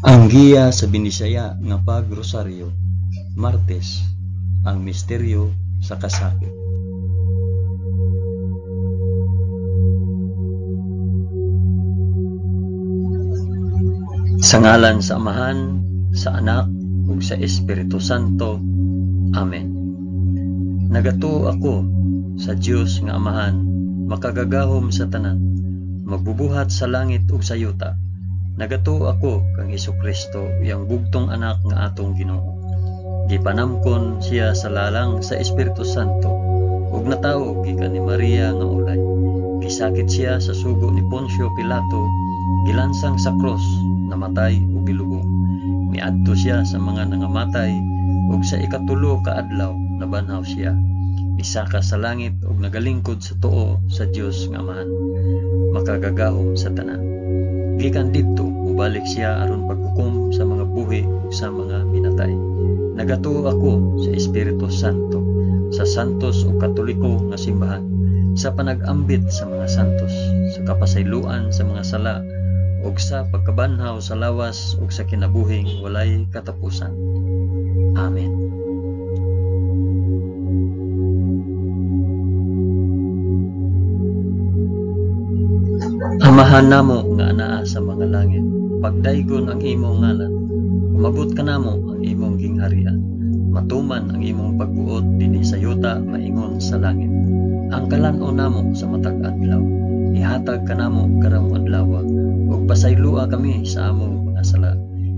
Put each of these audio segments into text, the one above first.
Ang giya sa Binisaya nga pagrosaryo, Martes, ang misteryo sa kasakit. Sa ngalan sa Amahan, sa Anak, ug sa Espiritu Santo. Amen. Nagato ako sa Dios nga Amahan, makagagahom sa tanan, magbubuhat sa langit ug sa yuta. Nagato ako kang Hesukristo, yang bugtong anak nga atong Ginoo. Gipanamkon siya sa lalang sa Espiritu Santo, ug natawo gikan ni Maria nga ulay. Gisakit siya sa sugo ni Poncio Pilato, gilansang sa cross, namatay ug gilubong. Miadto siya sa mga nangamatay, ug sa ikatulo ka adlaw nabanhaw siya. Misaka sa langit ug nagalingkod sa tuo sa Dios nga Amahan, makagagahom sa tanan. Gikan didto ubalik siya aron paghukom sa mga buhi ug sa mga minatay. Nagatuo ako sa Espiritu Santo, sa santos ug katoliko nga simbahan, sa panag-ambit sa mga santos, sa kapasayloan sa mga sala, ug sa pagkabanhaw sa lawas ug sa kinabuhing walay katapusan. Amen. Amahan namo nga anaa sa mga langit, pagdaygon ang imong ngalan, umabot ka namo ang imong gingharian, matuman ang imong pagbuot dinhi sa yuta maingon sa langit. Ang kalan-on namo sa matag adlaw, ihatag ka namo karong adlaw, ug pasaylua kami sa among mga sala,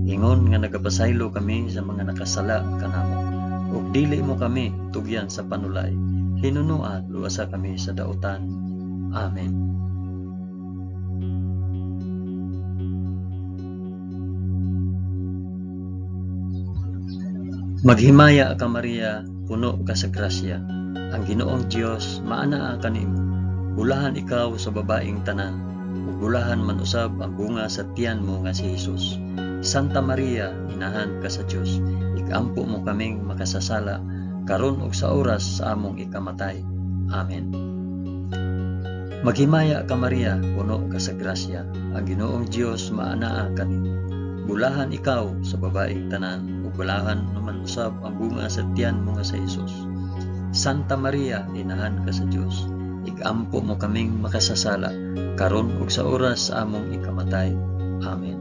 ingon nga nagapasaylo kami sa mga nakasala kanamo, ug dili mo kami tugyan sa panulay, hinunua luwasa kami sa dautan. Amen. Maghimaya ka Maria, puno ka sa grasya, ang Ginoong Dios maanaa kanimo. Bulahan ikaw sa babaeng tanan, ug bulahan man usab ang bunga sa tiyan mo nga si Hesus. Santa Maria, inahan ka sa Dios, ikampo mo kaming makasasala, karon ug sa oras sa among ikamatay. Amen. Maghimaya ka Maria, puno ka sa grasya, ang Ginoong Dios maanaa kanimo. Bulahan ikaw sa babaeng tanan, ug bulahan naman usab ang bunga sa tiyan mo nga sa Hesus. Santa Maria, inahan ka sa Dios, ikampo mo kaming makasasala, karon ug sa oras sa among ikamatay. Amen.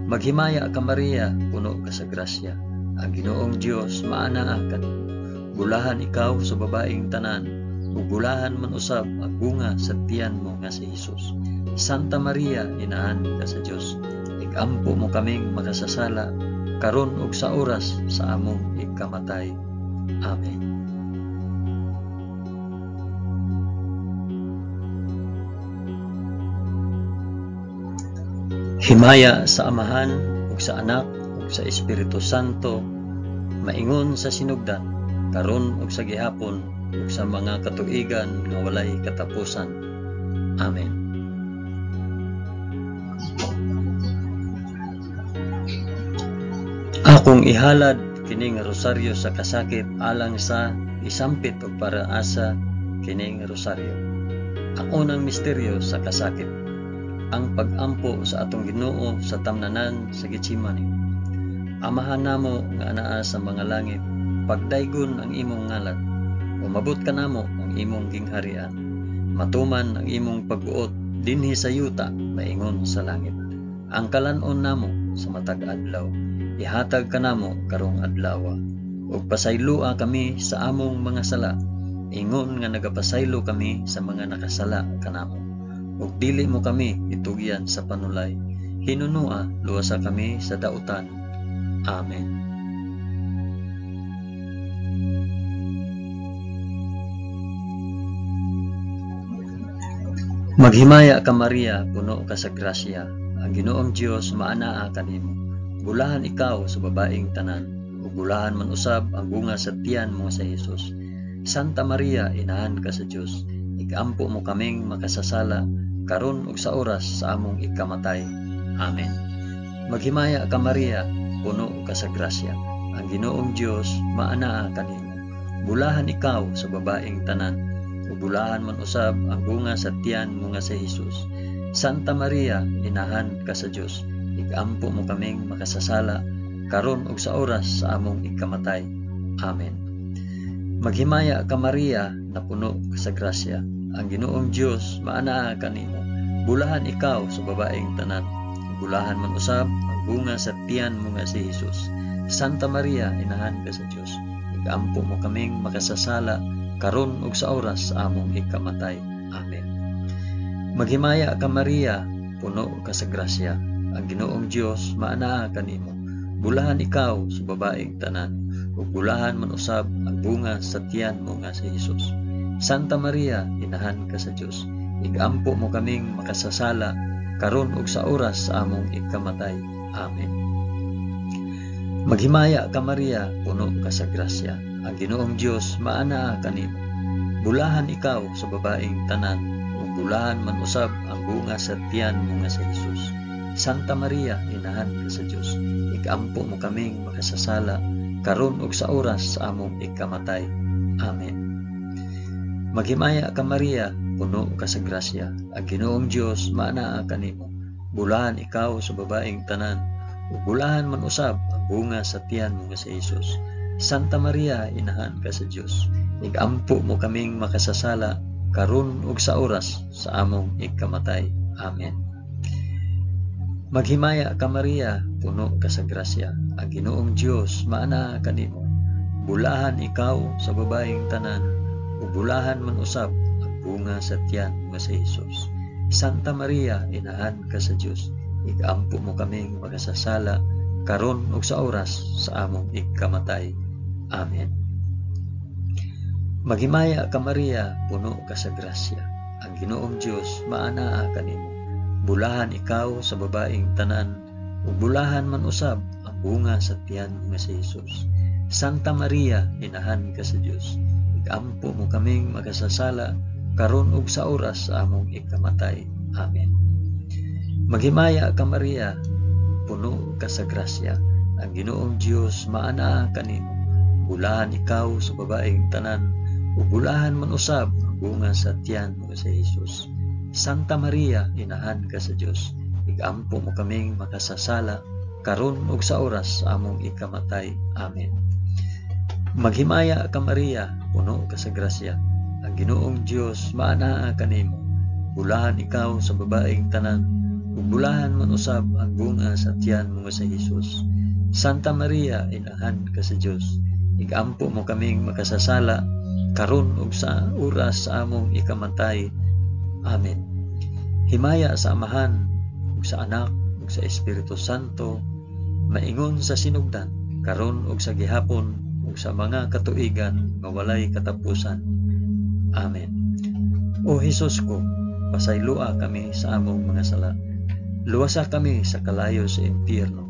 Maghimaya ka Maria, puno ka sa grasya, ang Ginoong Dios maanaa kanimo. Bulahan ikaw sa babaeng tanan, ug bulahan man usab ang bunga sa tiyan mo nga si Hesus. Santa Maria, inahan ka sa Dios, ikampo mo kaming makasasala, karon ug sa oras sa among ikamatay. Amen. Himaya sa Amahan ug sa Anak ug sa Espiritu Santo, maingon sa sinugdan, karon ug sa gihapon ug sa mga katuigan nga walay katapusan. Amen. Akong ihalad kini nga rosaryo sa kasakit alang sa isampit ug paraasa kini nga rosaryo. Ang unang misteryo sa kasakit, ang pag-ampo sa atong Ginoo sa tamnanan sa Getsemani. Amahan namo nga anaa sa mga langit, pagdaygon ang imong ngalan, umabot ka namo ang imong gingharian, matuman ang imong pagbuot dinhi sa yuta maingon sa langit. Ang kalan-on namo sa matag adlaw, ihatag ka namo karong adlaw, ug pasaylua kami sa among mga sala, ingon nga nagapasaylo kami sa mga nakasala kanamo, ug dili mo kami itugyan sa panulay, hinunua luwasa kami sa dautan. Amen. Maghimaya ka Maria, puno ka sa grasya, ang Ginoong Dios maanaa kanimo. Bulahan ikaw sa babaeng tanan, ug bulahan man usab ang bunga sa tiyan mo sa Hesus. Santa Maria, inahan ka sa Dios, ikampo mo kaming makasasala, karon ug sa oras sa among ikamatay. Amen. Maghimaya ka Maria, puno ka sa grasya, ang Ginoong Dios maanaa kanimo. Bulahan ikaw sa babaeng tanan, ug bulahan man usab ang bunga sa tiyan mo nga sa Hesus. Santa Maria, inahan ka sa Dios, igampo mo kaming makasasala karon ug sa oras sa among ikamatay. Amen. Maghimaya ka Maria, na puno ka sa grasya. Ang Ginoong Dios maanaa kanimo. Bulahan ikaw sa babaeng tanan. Bulahan man usab ang bunga sa tiyan mo nga si Jesus. Santa Maria, inahan ka sa Dios. Igampo mo kaming makasasala karon ug sa oras sa among ikamatay. Amen. Maghimaya ka Maria, puno ka sa grasya. Ang Ginoong Dios maanaa kanimo. Bulahan ikaw sa babaeng tanan. Ug bulahan man usab ang bunga sa tiyan mo nga si Jesus. Santa Maria, inahan ka sa Dios. Igampo mo kaming makasasala karon ug sa oras sa among ikamatay. Amen. Maghimaya ka Maria, puno ka sa grasya. Ang Ginoong Dios maanaa kanimo. Bulahan ikaw sa babaeng tanan, ug bulahan man usab ang bunga sa tiyan mo nga si Jesus. Santa Maria, inahan ka sa Dios. Igampo mo kaming makasasala karon ug sa oras sa among ikamatay. Amen. Maghimaya ka Maria, puno ka sa grasya. Ang Ginoong Dios maanaa kanimo. Bulahan ikaw sa babaeng tanan, ug bulahan man usab ang bunga sa tiyan mo nga si Jesus. Santa Maria, inahan ka sa Dios. Igampo mo kaming makasasala karon ug sa oras sa among ikamatay. Amen. Maghimaya ka Maria, puno ka sa grasya. Ang Ginoong Dios maanaa kanimo. Bulahan ikaw sa babaeng tanan, ug bulahan man usab ang bunga sa tiyan nga si Jesus. Santa Maria, inahan ka sa Dios. Igampo mo kaming makasasala karon ug sa oras sa among ikamatay. Amen. Maghimaya ka Maria, puno ka sa grasya. Ang Ginoong Dios maanaa kanimo. Bulahan ikaw sa babaeng tanan, ug bulahan man usab ang bunga sa tiyan nga si Jesus. Santa Maria, inahan ka sa Dios. Igampo mo kaming makasasala karon ug sa oras sa among ikamatay. Amen. Maghimaya ka Maria, puno ka sa grasya. Ang Ginoong Dios maanaa kanimo. Bulahan ikaw sa babaeng tanan, ug bulahan man usab ang bunga sa tiyan nga si Jesus. Santa Maria, inahan ka sa Dios. Igampo mo kaming makasasala karon ug sa oras sa among ikamatay. Amen. Maghimaya ka Maria, puno ka sa grasya. Ang Ginoong Dios maanaa kanimo. Bulahan ikaw sa babaeng tanan, ug bulahan man usab ang bunga sa tiyan mo nga si Jesus. Santa Maria, inahan ka sa Dios. Igampo mo kaming makasasala karon ug sa oras sa among ikamatay. Amen. Himaya sa Amahan, ug sa Anak, ug sa Espiritu Santo, maingon sa sinugdan, karon ug sa gihapon, ug sa mga katuigan nga walay katapusan. Amen. O Hesus ko, pasaylua kami sa among mga sala. Luwasa kami sa kalayo sa impyerno,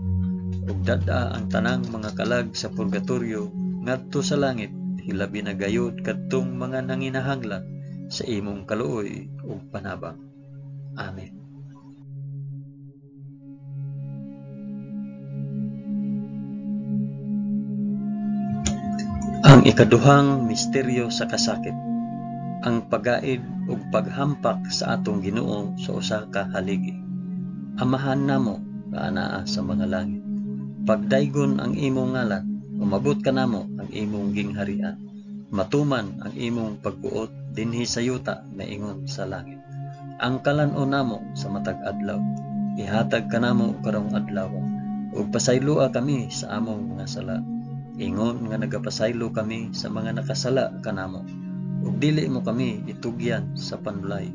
ug dada ang tanang mga kalag sa purgatorio ngadto sa langit, hilabi na gayud kadtong mga nanginahanglan sa imong kaluoy ug panabang. Amen. Ang ikaduhang misteryo sa kasakit, ang pagaid ug paghampak sa atong Ginoo sa usa ka haligi. Amahan namo nga anaa sa mga langit, pagdaygon ang imong ngalan, umabot ka namo ang imong gingharian. Matuman ang imong pagbuot dinhi sa yuta na ingon sa langit. Ang kalan-on namo sa matag adlaw, ihatag ka namo karong adlaw, ug pasaylua kami sa among mga sala. Ingon nga nagapasaylo kami sa mga nakasala kanamo, ug dili mo kami itugyan sa panulay.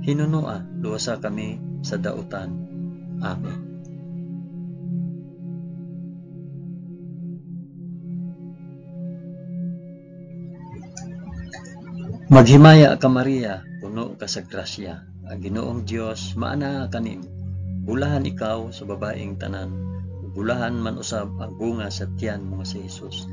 Hinunua, luwasa kami sa dautan. Amen. Maghimaya ka Maria, puno ka sa grasya. Ang Ginoong Dios maanaa kanimo. Bulahan ikaw sa babaeng tanan, bulahan man usab ang bunga sa tiyan mo si Jesus.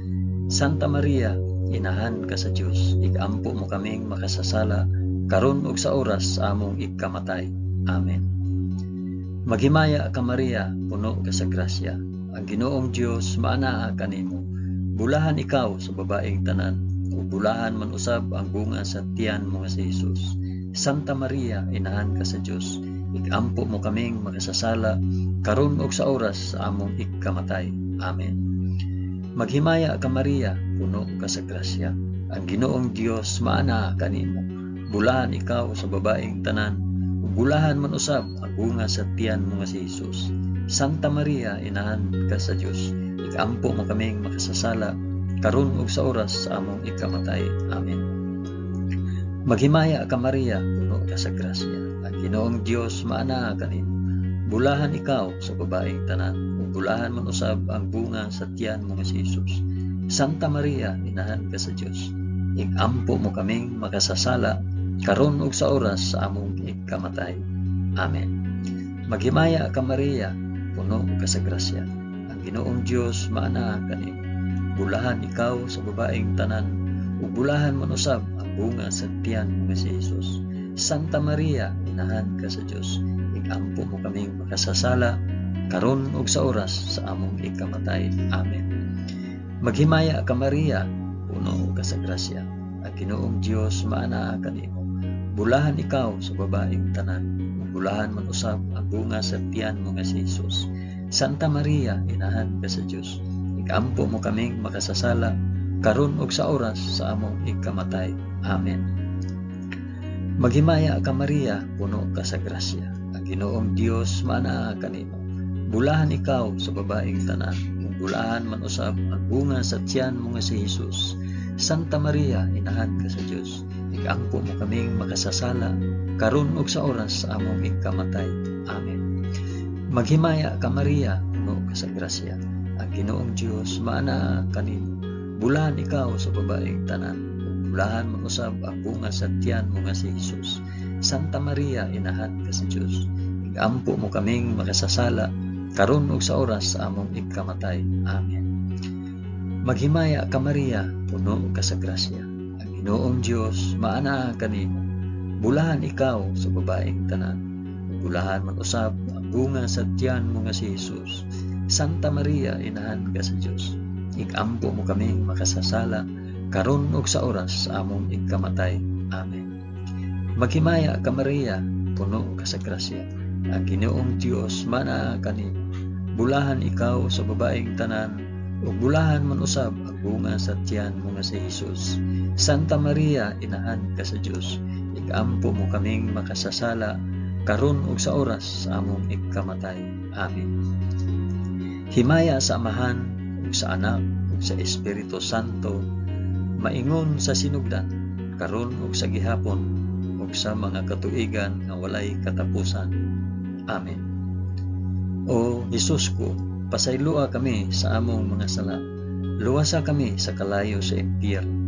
Santa Maria, inahan ka sa Dios. Igampo mo kaming makasasala karon ug sa oras sa among ikamatay. Amen. Maghimaya ka Maria, puno ka sa grasya. Ang Ginoong Dios maanaa kanimo. Bulahan ikaw sa babaeng tanan, ug bulahan man usab ang bunga sa tiyan mo si Jesus. Santa Maria, inahan ka sa Dios. igampo mo kaming makasasala karon ug sa oras sa among ikamatay. Amen. Maghimaya ka Maria, puno ka sa grasya. Ang Ginoong Dios maana kanimo. Bulahan ikaw sa babaeng tanan, ug bulahan man usab ang bunga sa tiyan mo nga si Hesus. Santa Maria, inahan ka sa Dios, igampo mo kaming makasasala karon ug sa oras sa among ikamatay. Amen. Maghimaya ka Maria, puno ka sa grasya. Ang Ginoong Dios maana kanimo. Bulahan ikaw sa babaeng tanan, ug bulahan man usab ang bunga sa tiyan mo nga si Hesus. Santa Maria, inahan ka sa Dios, igampo mo kaming makasasala karon ug sa oras sa among ikamatay. Amen. Maghimaya ka Maria, puno ka sa grasya. Ang Ginoong Dios maana kanimo. Bulahan ikaw sa babaeng tanan, ug bulahan man usab ang bunga sa tiyan mo nga si Hesus. Santa Maria, inahan ka sa Dios, igampo mo kaming makasasala karon ug sa oras sa among ikamatay. Amen. Maghimaya ka Maria, puno ka sa grasya. Ang Ginoong Dios maana kanimo. Bulahan ikaw sa babaeng tanan, ug bulahan man usab ang bunga sa tiyan mo nga si Hesus. Santa Maria, inahan ka sa Dios, igampo mo kaming makasasala karon ug sa oras sa among ikamatay. Amen. Maghimaya ka Maria, puno ka sa grasya. Ang Ginoong Dios maana kanimo. Bulahan ikaw sa babaeng tanan, ug bulahan man usab ang bunga sa tiyan mo nga si Hesus. Santa Maria, inahan ka sa Dios, igampo mo kaming makasasala karon ug sa oras sa among ikamatay. Amen. Maghimaya ka Maria, puno ka sa grasya. Ang Ginoong Dios maana kanimo. Bulahan ikaw sa babaeng tanan, ug bulahan man usab ang bunga sa tiyan mo nga si Hesus. Santa Maria, inahan ka sa Dios, igampo mo kaming makasasala karon ug sa oras sa among ikamatay. Amen. Maghimaya ka Maria, puno ka sa grasya. Ang Ginoong Dios maana kanimo. Bulahan ikaw sa babaeng tanan, ug bulahan man usab ang bunga sa tiyan mo nga si Hesus. Santa Maria, inahan ka sa Dios, igampo mo kaming makasasala karon ug sa oras sa among ikamatay. Amen. Maghimaya ka Maria, puno ka sa grasya. Ang Ginoong Dios maana kanimo. Bulahan ikaw sa babaeng tanan, ug bulahan man usab ang bunga sa tiyan mo nga si Hesus. Santa Maria, inahan ka sa Dios, igampo mo kaming makasasala karon ug sa oras sa among ikamatay. Amen. Himaya sa Amahan ug sa Anak ug sa Espiritu Santo, maingon sa sinugdan karon ug sa gihapon ug sa mga katuigan nga walay katapusan. Amen. O Hesus ko, pasaylua kami sa among mga sala. Luwasa kami sa kalayo sa impyerno.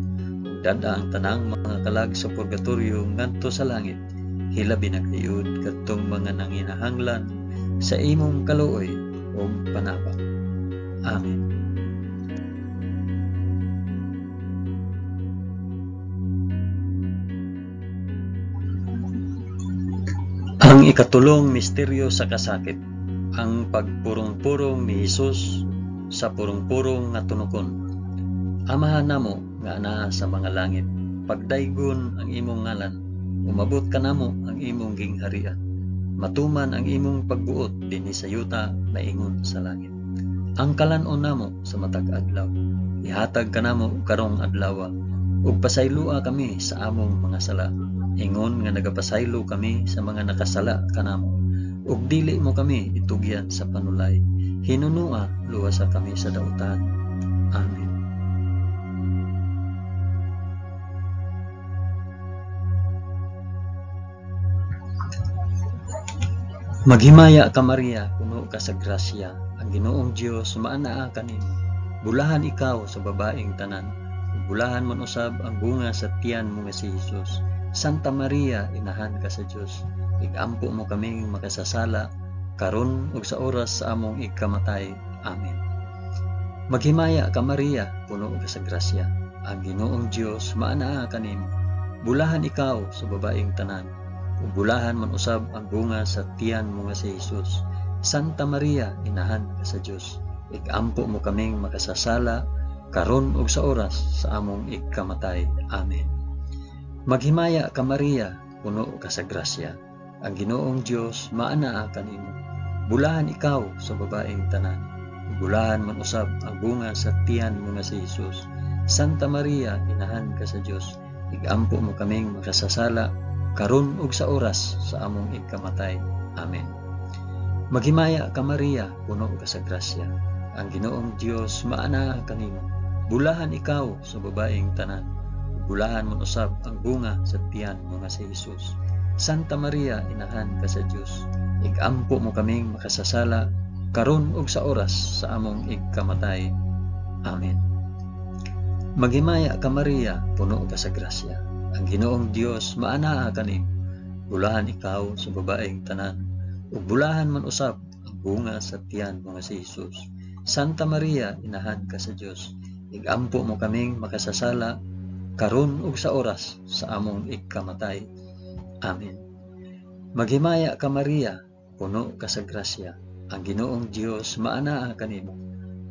Dada ang tanang mga kalag sa purgatorio ngadto sa langit. Hilabi na kayud kadtong mga nanginahanglan sa imong kaluoy o panabang. Amen. Ang ikatulong misteryo sa kasakit, ang pagpurong-purong ni Hesus sa purong-purong nga tunokon. Amahan namo nga anaa sa mga langit, pagdaygon ang imong ngalan, umabot ka namo ang imong gingharian. Matuman ang imong pagbuot dinhi sa yuta maingon sa langit. Ang kalanon namo sa matag adlaw, ihatag ka namo karong adlaw, ug pasaylua kami sa among mga sala. Ingon nga nagapasaylo kami sa mga nakasala kanamo, ug dili mo kami itugyan sa panulay. Hinunua luwasa kami sa dautan. Amen. Maghimaya ka Maria, puno ka sa grasya. Ang Ginoong Dios maanaa kanimo. Bulahan ikaw sa babaeng tanan, ug bulahan man usab ang bunga sa tiyan mo nga si Hesus. Santa Maria, inahan ka sa Dios, igampo mo kaming makasasala karon ug sa oras sa among ikamatay. Amen. Maghimaya ka Maria, puno ka sa grasya. Ang Ginoong Dios maanaa kanimo. Bulahan ikaw sa babaeng tanan, ug bulahan man usab ang bunga sa tiyan mo nga si Hesus. Santa Maria, inahan ka sa Dios, igampo mo kaming makasasala karon ug sa oras sa among ikamatay. Amen. Maghimaya ka Maria, puno ka sa grasya. ang Ginoong Dios maanaa kanimo. Bulahan ikaw sa babaeng tanan, bulahan man usab ang bunga sa tiyan mo nga si Jesus. Santa Maria, inahan ka sa Dios, igampo mo kaming makasasala karon ug sa oras sa among igkamatay. Amen. Maghimaya ka Maria, puno ka sa grasya, ang Ginoong Dios maanaa kanimo. Bulahan ikaw sa babaeng tanan, bulahan man usab ang bunga sa tiyan mo nga si Jesus. Santa Maria, inahan ka sa Dios, igampo mo kaming makasasala karon ug sa oras sa among igkamatay. Amen. Maghimaya ka Maria, puno ka sa grasya, ang Ginoong Dios maanaa kanimo. Bulahan ikaw sa babaeng tanan, ug bulahan man usab ang bunga sa tiyan mo nga si Jesus. Santa Maria, inahan ka sa Dios, igampo mo kaming makasasala karon ug sa oras sa among igkamatay. Amen. Maghimaya ka Maria, puno ka sa grasya, ang Ginoong Dios maanaa kanimo.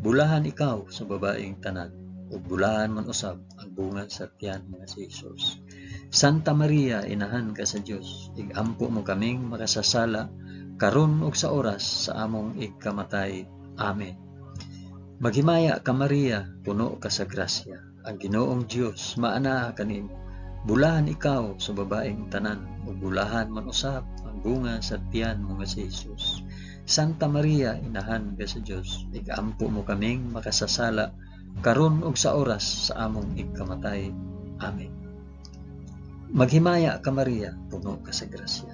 Bulahan ikaw sa babaeng tanan, ug bulahan man usab ang bunga sa tiyan mo nga si Jesus. Santa Maria, inahan ka sa Dios, igampo mo kaming makasasala karon ug sa oras sa among igkamatay. Amen. Maghimaya ka Maria, puno ka sa grasya, ang Ginoong Dios maanaa kanimo. Bulahan ikaw sa babaeng tanan, ug bulahan man usab ang bunga sa tiyan mo nga si Jesus. Santa Maria, inahan ka sa Dios, igampo mo kaming makasasala karon ug sa oras sa among igkamatay. Amen. Maghimaya ka Maria, puno ka sa grasya,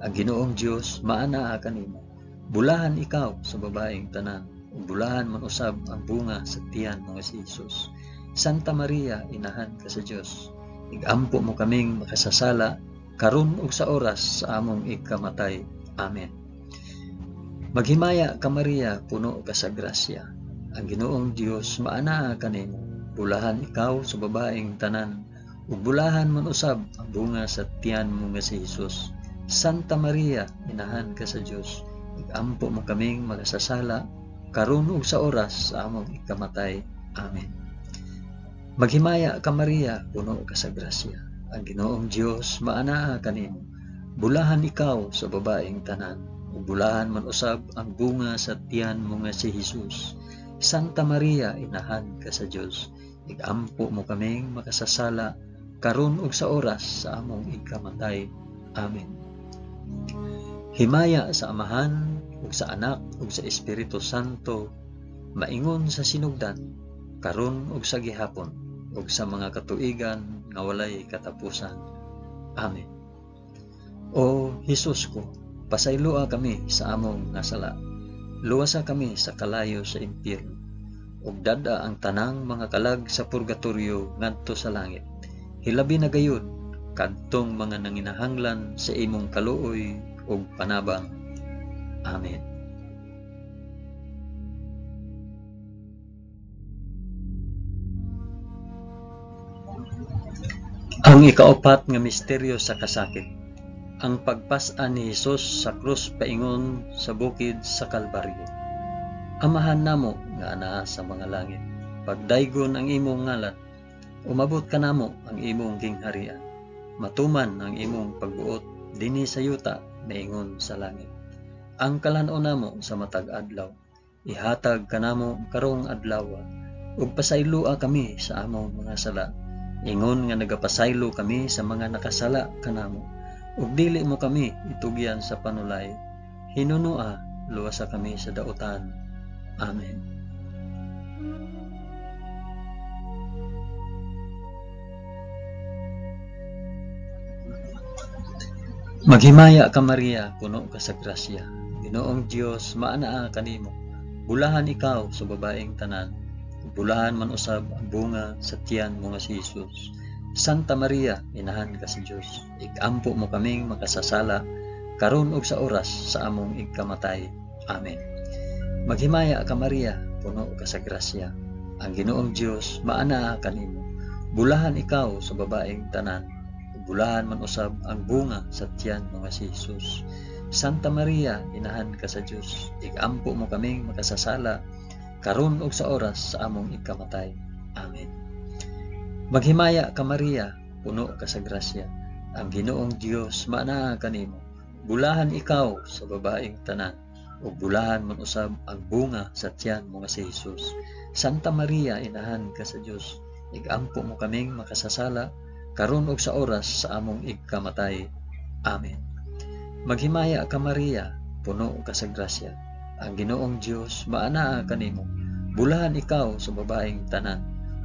ang Ginoong Dios maanaa kanimo. Bulahan ikaw sa babaeng tanan, bulahan man usab ang bunga sa tiyan mo nga si Jesus. Santa Maria, inahan ka sa Dios, igampo mo kaming makasasala karon ug sa oras sa among igkamatay. Amen. Maghimaya ka Maria, puno ka sa grasya, ang Ginoong Dios maanaa kanimo. Bulahan ikaw sa babaeng tanan, ug bulahan man usab ang bunga sa tiyan mo nga si Jesus. Santa Maria, inahan ka sa Dios, igampo mo kaming makasasala karon ug sa oras sa among igkamatay. Amen. Maghimaya ka Maria, puno ka sa grasya, ang Ginoong Dios maanaa kanimo. Bulahan ikaw sa babaeng tanan, ug bulahan man usab ang bunga sa tiyan mo nga si Jesus. Santa Maria, inahan ka sa Dios, igampo mo kaming makasasala karon ug sa oras sa among igkamatay. Amen. Himaya sa Amahan ug sa Anak ug sa Espiritu Santo, maingon sa sinugdan, karon ug sa gihapon, ug sa mga katuigan nga walay katapusan. Amen. O Jesus ko, pasayloa kami sa among nasala, luwasa kami sa kalayo sa impyerno, ug dada ang tanang mga kalag sa purgatorio ngadto sa langit. Hilabi na gayud kadtong mga nanginahanglan sa imong kaluoy ug panabang. Amen. Ang ikaapat nga misteryo sa kasakit, ang pagpas-an ni Hesus sa krus paingon sa bukid sa Kalbaryo. Amahan namo nga anaa sa mga langit, pagdaygon ang imong ngalan, umabot ka namo ang imong gingharian, matuman ang imong pagbuot dinhi sa yuta maingon sa langit. Ang kalan-o namo sa matag adlaw, ihatag kanamo karong adlaw, ug pasaylua kami sa among mga sala, ingon nga nagapasaylo kami sa mga nakasala kanamo, ug dili mo kami itugyan sa panulay, hinunua luwasa kami sa dautan. Amen. Maghimaya ka Maria, puno ka sa grasya, Ginoong Dios maanaa kanimo. Bulahan ikaw sa babaeng tanan, bulahan man usab ang bunga sa tiyan mo nga si Jesus. Santa Maria, inahan ka sa Dios, igampo mo kaming makasasala karon ug sa oras sa among igkamatay. Amen. Maghimaya ka Maria, puno ka sa grasya, ang Ginoong Dios maanaa kanimo. Bulahan ikaw sa babaeng tanan, bulahan man usab ang bunga sa tiyan mo nga si Jesus. Santa Maria, inahan ka sa Dios, igampo mo kaming makasasala karon ug sa oras sa among igkamatay. Amen. Maghimaya ka Maria, puno ka sa grasya, ang Ginoong Dios maanaa kanimo. bulahan ikaw sa babaeng tanan, ug bulahan man usab ang bunga sa tiyan mo nga si Jesus. Santa Maria, inahan ka sa Dios, igampo mo kaming makasasala karon ug sa oras sa among igkamatay. Amen. Maghimaya ka Maria, puno ka sa grasya, ang Ginoong Dios maanaa kanimo. Bulahan ikaw sa babaeng tanan,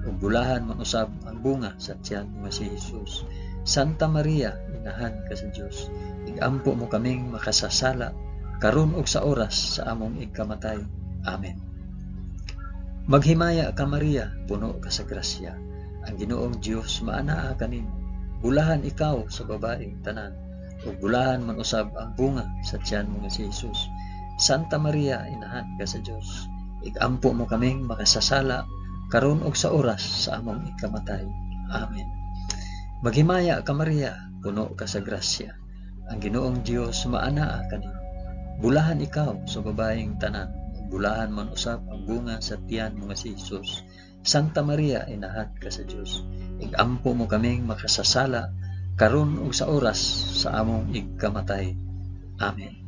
ug bulahan man usab ang bunga sa tiyan mo nga si Jesus. Santa Maria, inahan ka sa Dios, igampo mo kaming makasasala karon ug sa oras sa among igkamatay. Amen. Maghimaya ka Maria, puno ka sa grasya, ang Ginoong Dios maanaa kanimo. Bulahan ikaw sa babaeng tanan, ug bulahan man usab ang bunga sa tiyan mo nga si Jesus. Santa Maria, inahan ka sa Dios, igampo mo kaming makasasala karon ug sa oras sa among ikamatay. Amen. Maghimaya ka Maria, puno ka sa grasya, ang Ginoong Dios maanaa kanimo. Bulahan ikaw sa babaeng tanan, bulahan man usab ang bunga sa tiyan mo nga si Jesus. Santa Maria, inahan ka sa Dios, igampo mo kaming makasasala karon ug sa oras sa among igkamatay. Amen.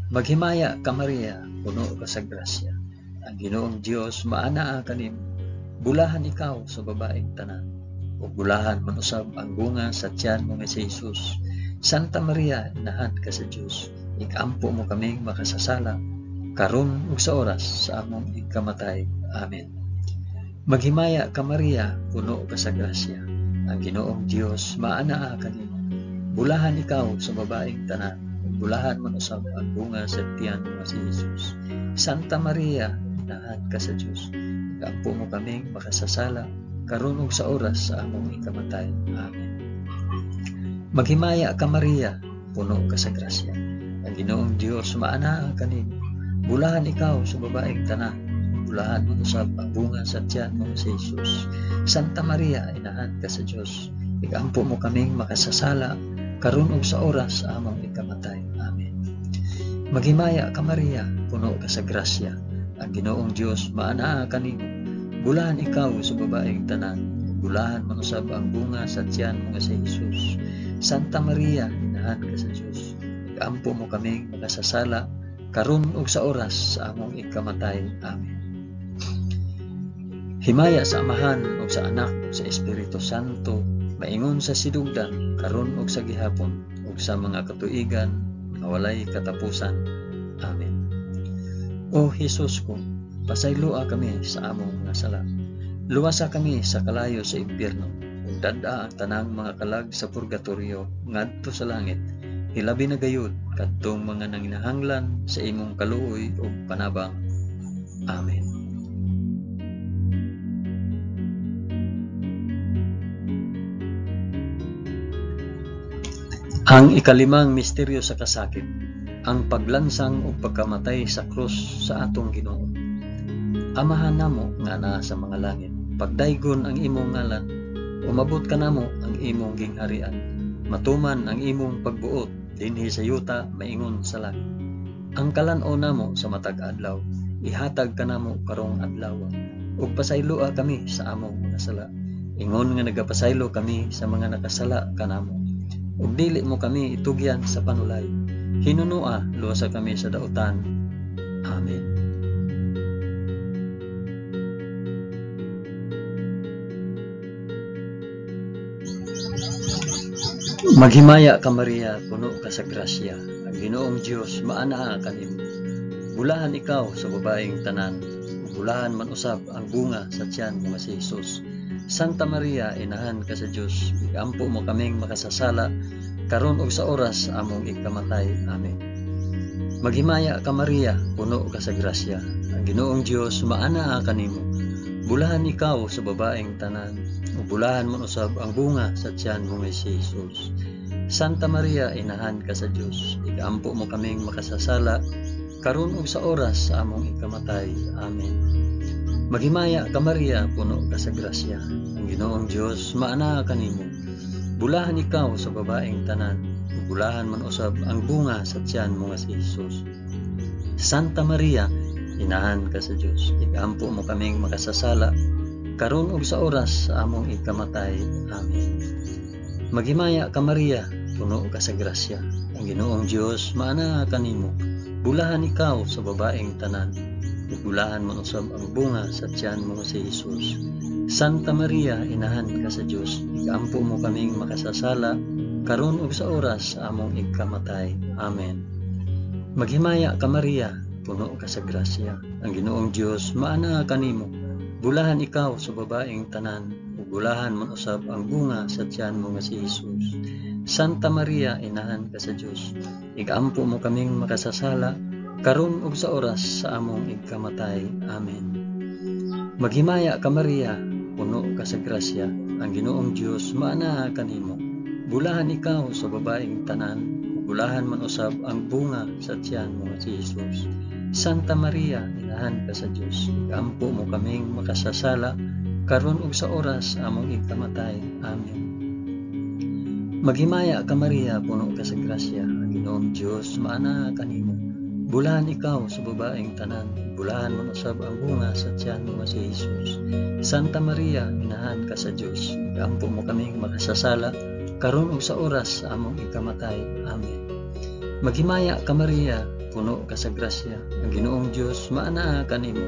Maghimaya ka Maria, puno ka sa grasya, ang Ginoong Dios maanaa kanimo. Bulahan ikaw sa babaeng tanan, ug bulahan man usab ang bunga sa tiyan mo nga si Jesus. Santa Maria, inahan ka sa Dios, igampo mo kaming makasasala karon ug sa oras sa among igkamatay. Amen. Maghimaya ka Maria, puno ka sa grasya, ang Ginoong Dios maanaa kanimo. Bulahan ikaw sa babaeng tanan, ug bulahan man usab ang bunga sa tiyan mo si Jesus. Santa Maria, inahan ka sa Dios, igampo mo kaming makasasala karon ug sa oras sa among ikamatay. Amen. Maghimaya ka Maria, puno ka sa grasya, ang Ginoong Dios maanaa kanimo. Bulahan ikaw sa babaeng tanan, bulahan mo usab ang bunga sa tiyan mo si Jesus. Santa Maria, inahan ka sa Dios, igampo mo kaming makasasala karon ug sa oras sa among ikamatay. Amen. Maghimaya ka Maria, puno ka sa grasya, ang Ginoong Dios maanaa kanimo. Bulahan ikaw sa babaeng tanan, bulahan man usab ang bunga sa tiyan mo si Jesus. Santa Maria, inahan ka sa Dios, igampo mo kaming makasasala karon ug sa oras sa among ikamatay. Amen. Himaya sa Amahan ug sa Anak ug sa Espiritu Santo, maingon sa sidugdan karon ug sa gihapon ug sa mga katuigan nga walay katapusan. Amen. O Jesus ko, pasayloa kami sa among mga sala. Luwasa kami sa kalayo sa impyerno, ug dad-a ang tanang mga kalag sa purgatorio ngadto sa langit. Hilabi na gayud kadtong mga nanginahanglan sa imong kaluoy ug panabang. Amen. Ang ikalimang misteryo sa kasakit, ang paglansang ug pagkamatay sa krus sa atong Ginoo. Amahan namo nga naa sa mga langit, pagdaygon ang imong ngalan, umabot ka namo ang imong gingharian, matuman ang imong pagbuot dinhi sa yuta maingon sa langit. Ang kalan-o namo sa matag adlaw, ihatag ka namo karong adlaw, ug pasayloa kami sa among mga sala. Ingon nga nagapasaylo kami sa mga nakasala kanamo. Ug dili mo kami itugyan sa panulay. Hinunua luwasa kami sa dautan. Amen. Maghimaya ka Maria, puno ka sa grasya, ang Ginoong Dios maanaa kanimo. Bulahan ikaw sa babaeng tanan, bulahan man usab ang bunga sa tiyan mo si Jesus. Santa Maria, inahan ka sa Dios, igampo mo kaming makasasala karon ug sa oras sa among ikamatay. Amen. Maghimaya ka Maria, puno ka sa grasya, ang Ginoong Dios maanaa kanimo. Bulahan ikaw sa babaeng tanan, ug bulahan man usab ang bunga sa tiyan mo si Jesus. Santa Maria, inahan ka sa Dios, igampo mo kaming makasasala karon ug sa oras sa among ikamatay. Amen. Maghimaya ka Maria, puno ka sa grasya, ang Ginoong Dios maanaa kanimo. Bulahan ikaw sa babaeng tanan, ug bulahan man usab ang bunga sa tiyan mo si Jesus. Santa Maria, inahan ka sa Dios, igampo mo kaming makasasala karon ug sa oras sa among ikamatay. Amen. Maghimaya ka Maria, puno ka sa grasya, ang ang Ginoong Dios maana kanimo. Bulahan ikaw sa babaeng tanan, ug bulahan man usab ang bunga sa tiyan mo si Jesus. Santa Maria, inahan ka sa Dios, igampo mo kaming makasasala karon ug sa oras sa among igkamatay. Amen. Maghimaya ka Maria, puno ka sa grasya, ang Ginoong Dios maana kanimo. Bulahan ikaw sa babaeng tanan, ug bulahan man usab ang bunga sa tiyan mo nga si Jesus. Santa Maria, inahan ka sa Dios, igampo mo kaming makasasala karon ug sa oras sa among igkamatay. Amen. Maghimaya ka Maria, puno ka sa grasya, ang Ginoong Dios maana kanimo. Bulahan ikaw sa babaeng tanan, ug bulahan man usab ang bunga sa tiyan mo nga si Jesus. Santa Maria, inahan ka sa Dios, igampo mo kaming makasasala karon ug sa oras sa among igkamatay. Amen. Maghimaya ka Maria, puno ka sa grasya, ang Ginoong Dios maana kanimo. Bulahan ikaw sa babaeng tanan, bulahan man usab ang bunga sa tiyan mo nga si Jesus. Santa Maria, inahan ka sa Dios, igampo mo kaming makasasala karon ug sa oras sa among igkamatay. Amen. Maghimaya ka Maria, puno ka sa grasya, ang Ginoong Dios maana kanimo.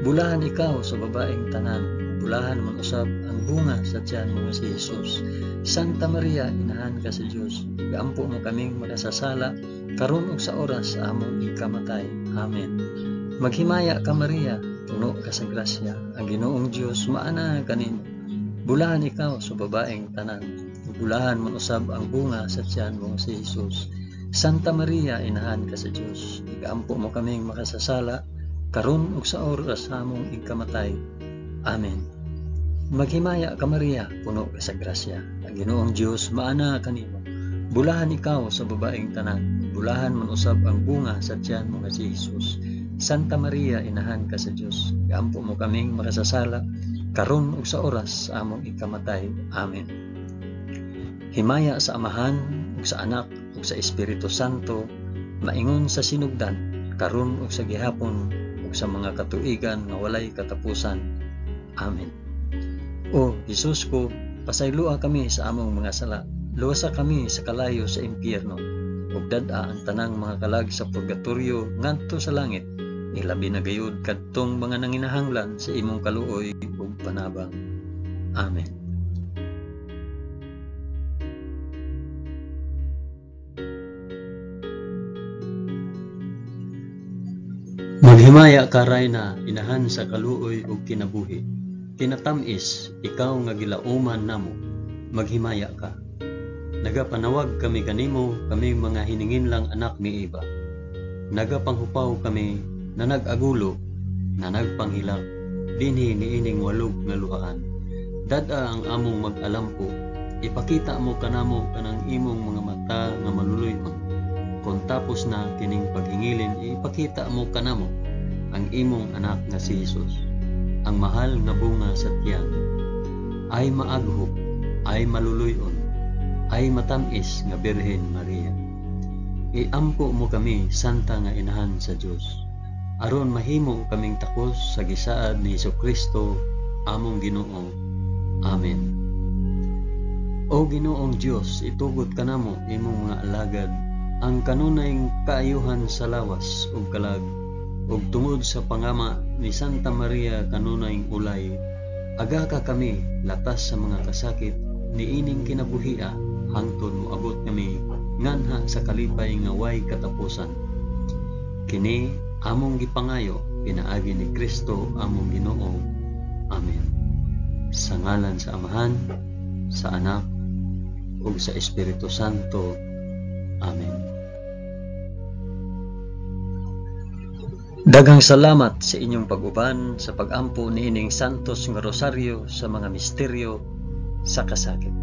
Bulahan ikaw sa babaeng tanan, bulahan man usab ang bunga sa tiyan mo nga si Jesus. Santa Maria, inahan ka sa Dios, igampo mo kaming makasasala karon ug sa oras sa among igkamatay. Amen. Maghimaya ka Maria, puno ka sa grasya, ang Ginoong Dios maana kanimo. Bulahan ikaw sa babaeng tanan, bulahan man usab ang bunga sa tiyan mo si Jesus. Santa Maria, inahan ka sa Dios, igampo mo kaming makasasala karon ug sa oras sa among igkamatay. Amen. Maghimaya ka Maria, puno ka sa grasya, ang Ginoong Dios maana kanimo. Bulahan ikaw sa babaeng tanan, bulahan man usab ang bunga sa tiyan mo nga si Jesus. Santa Maria, inahan ka sa Dios, igampo mo kaming makasasala karon ug sa oras sa among igkamatay. Amen. Himaya sa Amahan ug sa Anak ug sa Espiritu Santo, maingon sa sinugdan karon ug sa gihapon ug sa mga katuigan nga walay katapusan. Amen. O Jesus ko, pasayloa kami sa among mga sala, luwasa kami sa kalayo sa impyerno, ug dad-a ang tanang mga kalag sa purgatorio ngadto sa langit, ilabi na gayud kadtong mga nanginahanglan sa imong kaluoy ug panabang. Amen. Maghimaya ka Rayna, inahan sa kaluoy ug kinabuhi. Tinatamis, ikaw nga gilauman namo, maghimaya ka. Nagapanawag kami kanimo, kami mga hininginlang anak ni Eva. Nagapanghupaw kami, na nag-agulo, na nagpanghilak, dinhi niining walog nga luhaan. Dada ang among mag-alampo, ipakita mo kanamo kanang imong mga mata nga maluluyon. Kung tapos na kining paghingilin, ipakita mo kanamo ang imong anak nga si Jesus. Ang mahal nga bunga sa tiyan, ay maaghop, ay maluluyon, ay matamis nga Birhen Maria. Iampo mo kami, Santa nga Inahan sa Dios, aron mahimo kaming takos sa gisaad ni Jesucristo, among Ginoo. Amen. O Ginoong Dios, itugot kanamo imong mga alagad ang kanunayng kaayuhan sa lawas ug kalag, ug tungod sa pangama ni Santa Maria kanunayng ulay, aga ka kami latas sa mga kasakit niining kinabuhia, hangtod moabot kami nganha sa kalipay nga way katapusan. Kini among gipangayo pinaagi ni Kristo among Ginoo. Amen. Sa ngalan sa Amahan, sa Anak, ug sa Espiritu Santo. Amen. Daghang salamat sa inyong pag-uban sa pag-ampo niining Santos nga Rosaryo sa mga misteryo sa kasakit.